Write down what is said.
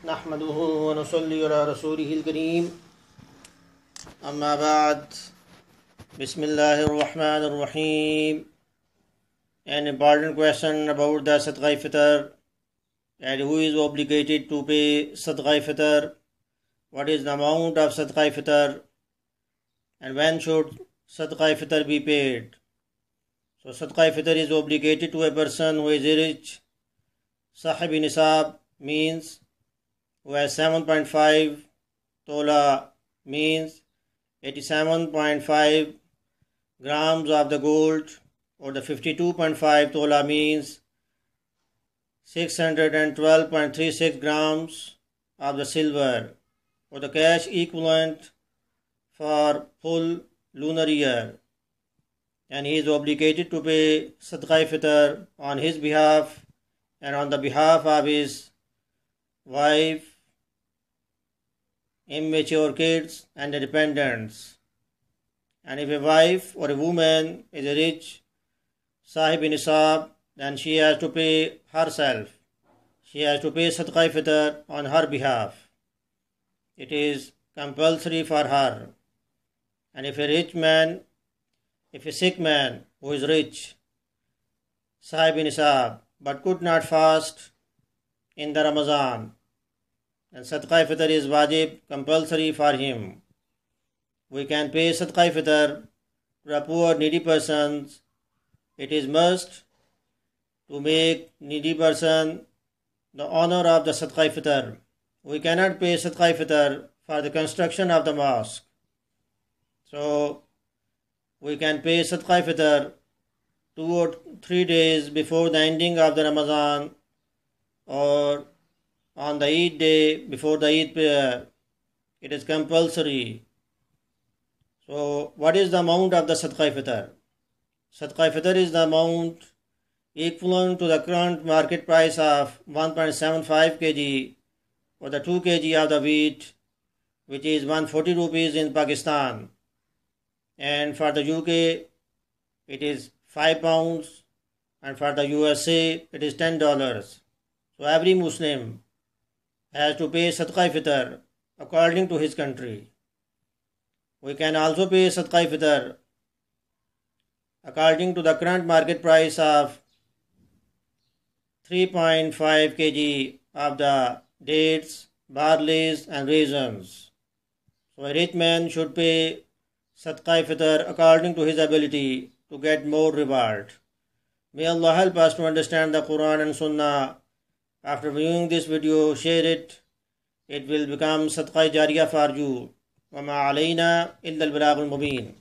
नहमदुहु व नसल्ली अला रसूलिहिल करीम अम्मा बाद Bismillahirrahmanirrahim. An important question about the sadqa fitr, and who is obligated to pay sadqa fitr, what is the amount of sadqa fitr, and when should sadqa fitr be paid. So sadqa fitr is obligated to a person who is rich. Sahb nisab means who has 7.5 tola, means 87.5 grams of the gold, or the 52.5 tola means 612.36 grams of the silver, or the cash equivalent for full lunar year, and he is obligated to pay sadqa fitr on his behalf and on the behalf of his wife, immature kids and the dependents. And if a wife or a woman is a rich sahb nisab, then she has to pay herself. She has to pay sadqa fitr on her behalf. It is compulsory for her. And if a sick man who is rich, sahb nisab, but could not fast in the Ramadan, then sadqa fitr is wajib, compulsory for him. We can pay sadqa fitr to the poor needy persons. It is must to make needy person the honor of the sadqa fitr. We cannot pay sadqa fitr for the construction of the mosque. So we can pay sadqa fitr 2 or 3 days before the ending of the Ramadan, or on the Eid day before the Eid prayer. It is compulsory. So what is the amount of the sadqa fitr? Sadqa fitr is the amount equivalent to the current market price of 1.75 kg, or the 2 kg of the wheat, which is 140 rupees in Pakistan. And for the UK, it is 5 pounds, and for the USA, it is $10. So every Muslim has to pay sadqa fitr according to his country. We can also pay sadqa fitr according to the current market price of 3.5 kg of the dates, barleys and raisins. So a rich man should pay sadqa fitr according to his ability to get more reward. May Allah help us to understand the Quran and Sunnah. After viewing this video, share it. It will become sadqa jariyah for you. وَمَا عَلَيْنَا إِلَّا الْبَلَاغُ الْمُبِينُ.